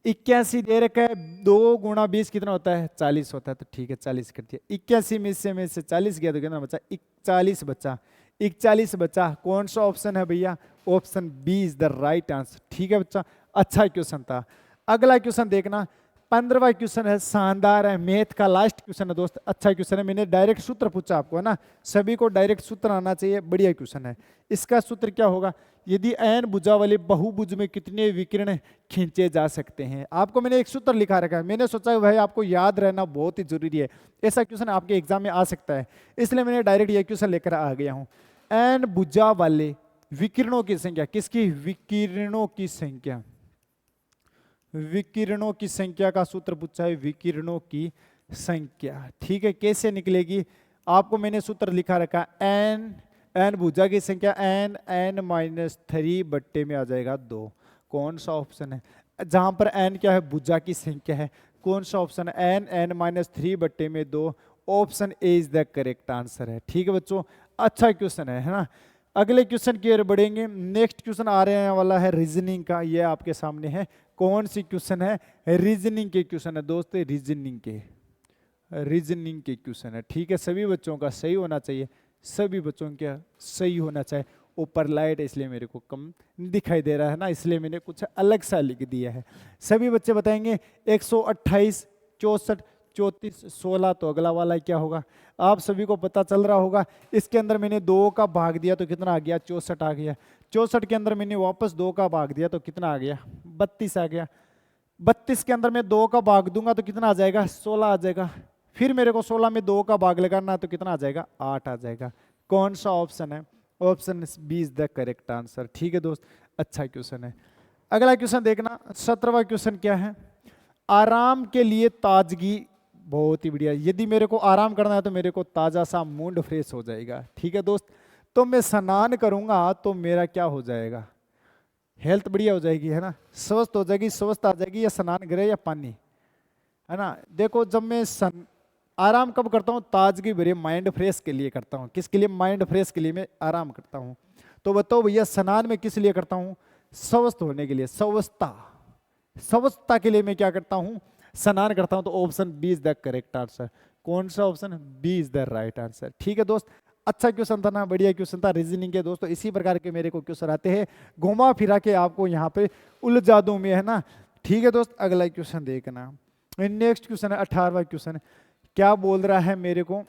81 दे रखा है, 2 गुणा 20 कितना होता है? 40 होता है। तो ठीक है, 40 कर दिया। 81 में से 40 गया तो कितना बचा? 41 बचा। 41 बचा। कौन सा ऑप्शन है भैया? Option B is the right answer. ठीक है बच्चा, अच्छा क्वेश्चन था। अगला क्वेश्चन देखना, 15वां क्वेश्चन है, शानदार है, मैथ का लास्ट क्वेश्चन है दोस्त। अच्छा क्वेश्चन है, मैंने डायरेक्ट सूत्र पूछा आपको, है ना? सभी को डायरेक्ट सूत्र आना चाहिए। बढ़िया क्वेश्चन है। इसका सूत्र क्या होगा? यदि n भुजा वाले बहुभुज में कितने विकिरण खींचे जा सकते हैं? आपको मैंने एक सूत्र लिखा रखा है। मैंने सोचा भाई आपको याद रहना बहुत ही जरूरी है, ऐसा क्वेश्चन आपके एग्जाम में आ सकता है, इसलिए मैंने डायरेक्ट ये क्वेश्चन लेकर आ गया हूँ। n भुजा वाले विकिरणों की संख्या, किसकी? विकिरणों की संख्या। विकिरणों की संख्या का सूत्र पूछा है, विकिरणों की संख्या। ठीक है, कैसे निकलेगी? आपको मैंने सूत्र लिखा रखा, n भुजा की संख्या n-3 बट्टे में आ जाएगा 2। कौन सा ऑप्शन है? जहां पर n क्या है? भुजा की संख्या है। कौन सा ऑप्शन है? n-3 बट्टे में 2। Option A is the correct answer है। ठीक है बच्चों, अच्छा क्वेश्चन है ना? अगले क्वेश्चन की ओर बढ़ेंगे। नेक्स्ट क्वेश्चन आ रहे वाला है रीजनिंग का, ये आपके सामने है। कौन सी क्वेश्चन है? रीजनिंग के क्वेश्चन है दोस्त, रीजनिंग के क्वेश्चन है। ठीक है, सभी बच्चों का सही होना चाहिए, सभी बच्चों का सही होना चाहिए। ऊपर लाइट है इसलिए मेरे को कम दिखाई दे रहा है ना, इसलिए मैंने कुछ अलग सा लिख दिया है। सभी बच्चे बताएंगे 128, 64, 34, 16, तो अगला वाला क्या होगा? आप सभी को पता चल रहा होगा। इसके अंदर मैंने 2 का भाग दिया तो कितना आ गया? 64 आ गया। 64 के अंदर मैंने वापस 2 का भाग दिया तो कितना आ गया? 32 आ गया। 32 के अंदर मैं 2 का भाग दूंगा तो कितना आ जाएगा? 16 आ जाएगा। फिर मेरे को 16 में 2 का भाग लगाना तो कितना आ जाएगा? 8 आ जाएगा। कौन सा ऑप्शन है? Option B is the correct answer. ठीक है दोस्त, अच्छा क्वेश्चन है। अगला क्वेश्चन देखना, 17वां क्वेश्चन क्या है? आराम के लिए ताजगी। बहुत ही बढ़िया। यदि मेरे को आराम करना है तो मेरे को ताजा सा मूड फ्रेश हो जाएगा। ठीक है दोस्त, तो मैं स्नान करूंगा तो मेरा क्या हो जाएगा? हेल्थ बढ़िया हो जाएगी, है ना? स्वस्थ हो जाएगी, स्वस्थ आ जाएगी। या स्नान करे या पानी, है ना? देखो, जब मैं आराम कब करता हूँ? ताजगी भरे माइंड फ्रेश के लिए करता हूँ। किसके लिए? माइंड फ्रेश के लिए मैं आराम करता हूँ। तो बताओ भैया, स्नान में किस लिए करता हूँ? स्वस्थ होने के लिए, स्वस्थता के लिए मैं क्या करता हूँ? स्नान करता हूँ। तो option B is the correct answer. कौन सा option? B is the right answer. ठीक है दोस्त, अच्छा क्वेश्चन था ना, बढ़िया क्वेश्चन था रीजनिंग के दोस्तों। इसी प्रकार के मेरे को क्वेश्चन आते हैं, घुमा फिरा के आपको यहाँ पे उलझा दूं मैं, है ना? ठीक है दोस्त, अगला क्वेश्चन देखना। नेक्स्ट क्वेश्चन है 18वां क्वेश्चन। क्या बोल रहा है मेरे को?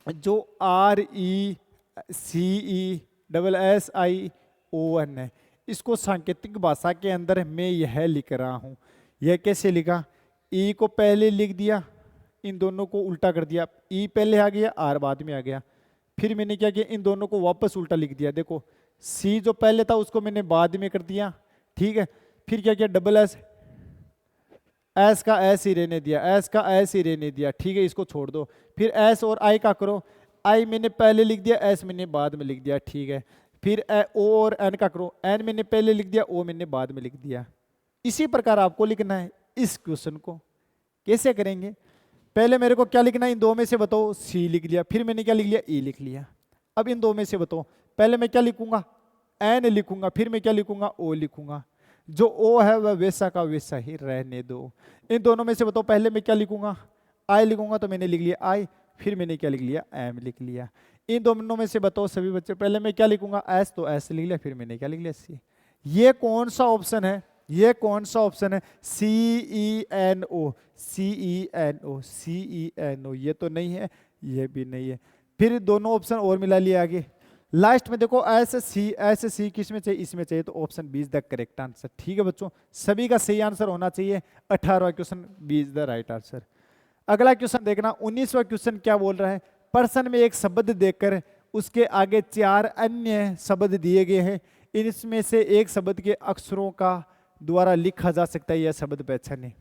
जो RECESSION है, इसको सांकेतिक भाषा के अंदर मैं यह लिख रहा हूं। यह कैसे लिखा? ई को पहले लिख दिया, इन दोनों को उल्टा कर दिया, ई पहले आ गया, आर बाद में आ गया। फिर मैंने क्या किया, इन दोनों को वापस उल्टा लिख दिया। देखो सी जो पहले था उसको मैंने बाद में कर दिया, ठीक है। फिर क्या किया, डबल एस, एस का एस ही रहने दिया, एस का एस ही रहने दिया, ठीक है, इसको छोड़ दो। फिर एस और आई का करो, आई मैंने पहले लिख दिया, एस मैंने बाद में लिख दिया, ठीक है। फिर ओ और एन का करो, एन मैंने पहले लिख दिया, ओ मैंने बाद में लिख दिया। इसी प्रकार आपको लिखना है इस क्वेश्चन को। कैसे करेंगे? पहले मेरे को क्या लिखना है, इन दो में से बताओ। सी लिख लिया, फिर मैंने क्या लिख लिया, ई लिख लिया। अब इन दो में से बताओ, पहले मैं क्या लिखूंगा, एन लिखूंगा, फिर मैं क्या लिखूंगा, ओ लिखूंगा। जो ओ है वह वैसा का वैसा ही रहने दो। इन दोनों में से बताओ, पहले मैं क्या लिखूंगा, आई लिखूंगा, तो मैंने लिख लिया आई, फिर मैंने क्या लिख लिया, एम लिख लिया। इन दोनों में से बताओ सभी बच्चे, पहले मैं क्या लिखूंगा, एस, तो एस लिख लिया, फिर मैंने क्या लिख लिया, सी। ये कौन सा ऑप्शन है, ये कौन सा ऑप्शन है, CENO, CENO, CENO, ये तो नहीं है, ये भी नहीं है। फिर दोनों ऑप्शन और मिला लिए आगे, लास्ट में देखो एस सी किस में चाहिए, इसमें चाहिए, तो option B is the correct answer. ठीक है बच्चों, सभी का सही आंसर होना चाहिए। 18वां question B is the right answer. अगला क्वेश्चन देखना, 19वां क्वेश्चन क्या बोल रहा है, पर्सन में एक शब्द देकर उसके आगे 4 अन्य शब्द दिए गए हैं, इनमें से एक शब्द के अक्षरों का द्वारा लिखा जा सकता है, यह शब्द पहचाने।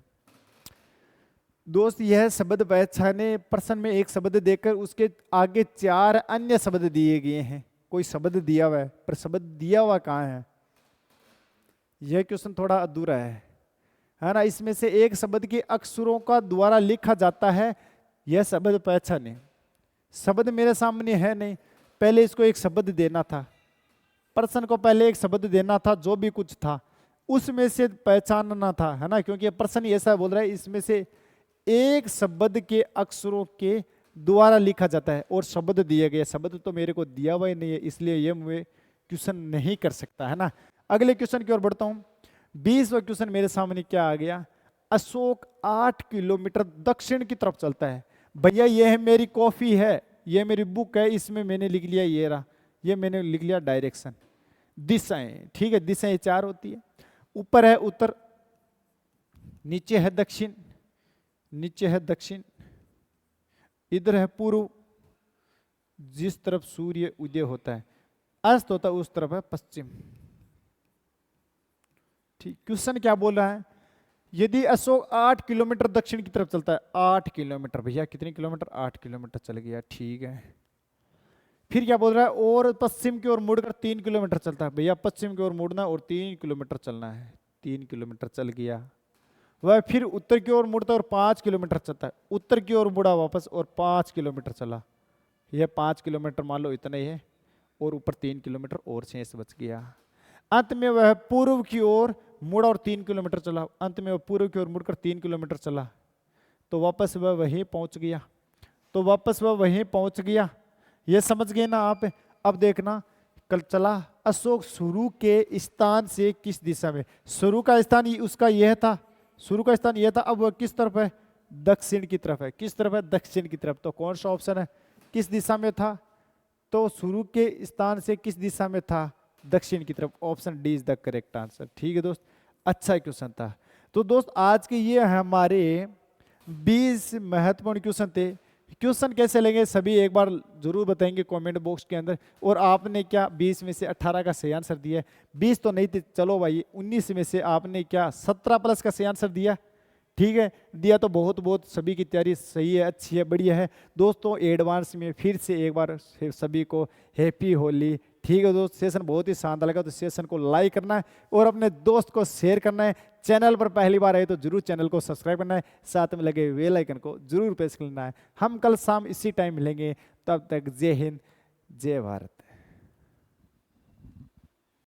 दोस्त यह शब्द पहचाने, पर्सन में एक शब्द देकर उसके आगे 4 अन्य शब्द दिए गए हैं। कोई शब्द दिया हुआ है, पर शब्द दिया हुआ कहाँ है, यह क्वेश्चन थोड़ा अधूरा है ना। इसमें से एक शब्द के अक्षरों का द्वारा लिखा जाता है, यह शब्द पहचाने। शब्द मेरे सामने है नहीं, पहले इसको एक शब्द देना था, पर्सन को पहले एक शब्द देना था, जो भी कुछ था उसमें से पहचानना था, है ना। क्योंकि पर्सन ऐसा बोल रहा है, इसमें से एक शब्द के अक्षरों के द्वारा लिखा जाता है, और शब्द दिए गए, शब्द तो मेरे को दिया हुआ ही नहीं है, इसलिए ये मैं क्वेश्चन नहीं कर सकता, है ना। अगले क्वेश्चन की ओर बढ़ता हूं। 20वां क्वेश्चन मेरे सामने क्या आ गया, अशोक 8 किलोमीटर दक्षिण की तरफ चलता है। भैया ये है मेरी कॉफी है, ये मेरी बुक है, इसमें मैंने लिख लिया ये रहा, ये मैंने लिख लिया डायरेक्शन, दिशाएं, ठीक है। दिशाएं 4 होती है, ऊपर है उत्तर, नीचे है दक्षिण, नीचे है दक्षिण, इधर है पूर्व, जिस तरफ सूर्य उदय होता है, अस्त होता है उस तरफ है पश्चिम। ठीक, क्वेश्चन क्या बोल रहा है, यदि अशोक 8 किलोमीटर दक्षिण की तरफ चलता है, 8 किलोमीटर, भैया कितने किलोमीटर, 8 किलोमीटर चल गया, ठीक है। फिर क्या बोल रहा है, और पश्चिम की ओर मुड़कर 3 किलोमीटर चलता है, भैया पश्चिम की ओर मुड़ना और 3 किलोमीटर चलना है, 3 किलोमीटर चल गया। वह फिर उत्तर की ओर मुड़ता है और 5 किलोमीटर चलता है, उत्तर की ओर मुड़ा वापस और 5 किलोमीटर चला, यह 5 किलोमीटर मान लो इतना ही है, और ऊपर 3 किलोमीटर और शेष बच गया। अंत में वह पूर्व की ओर मुड़ा और 3 किलोमीटर चला, अंत में वह पूर्व की ओर मुड़कर 3 किलोमीटर चला, तो वापस वह वहीं पहुंच गया, तो वापस वह वहीं पहुंच गया। ये समझ गए ना आप। अब देखना, कल चला अशोक शुरू के स्थान से किस दिशा में, शुरू का स्थान उसका यह था, शुरू का स्थान यह था, अब वह किस तरफ है, दक्षिण की तरफ है, किस तरफ है, दक्षिण की तरफ। तो कौन सा ऑप्शन है, किस दिशा में था, तो शुरू के स्थान से किस दिशा में था, दक्षिण की तरफ, option D is the correct answer. ठीक है दोस्त, अच्छा क्वेश्चन था। तो दोस्त आज के ये हमारे 20 महत्वपूर्ण क्वेश्चन थे। क्वेश्चन कैसे लगे सभी एक बार जरूर बताएंगे कमेंट बॉक्स के अंदर। और आपने क्या 20 में से 18 का सही आंसर दिया, 20 तो नहीं थे, चलो भाई 19 में से आपने क्या 17 प्लस का सही आंसर दिया, ठीक है, दिया तो बहुत बहुत सभी की तैयारी सही है, अच्छी है, बढ़िया है। दोस्तों एडवांस में फिर से एक बार सभी को हैप्पी होली। ठीक है दोस्त, सेशन बहुत ही शानदार लगा, तो सेशन को लाइक करना है और अपने दोस्त को शेयर करना है। चैनल पर पहली बार आए तो जरूर चैनल को सब्सक्राइब करना है, साथ में लगे बेल आइकन को जरूर प्रेस करना है। हम कल शाम इसी टाइम मिलेंगे, तब तक जय हिंद, जय भारत।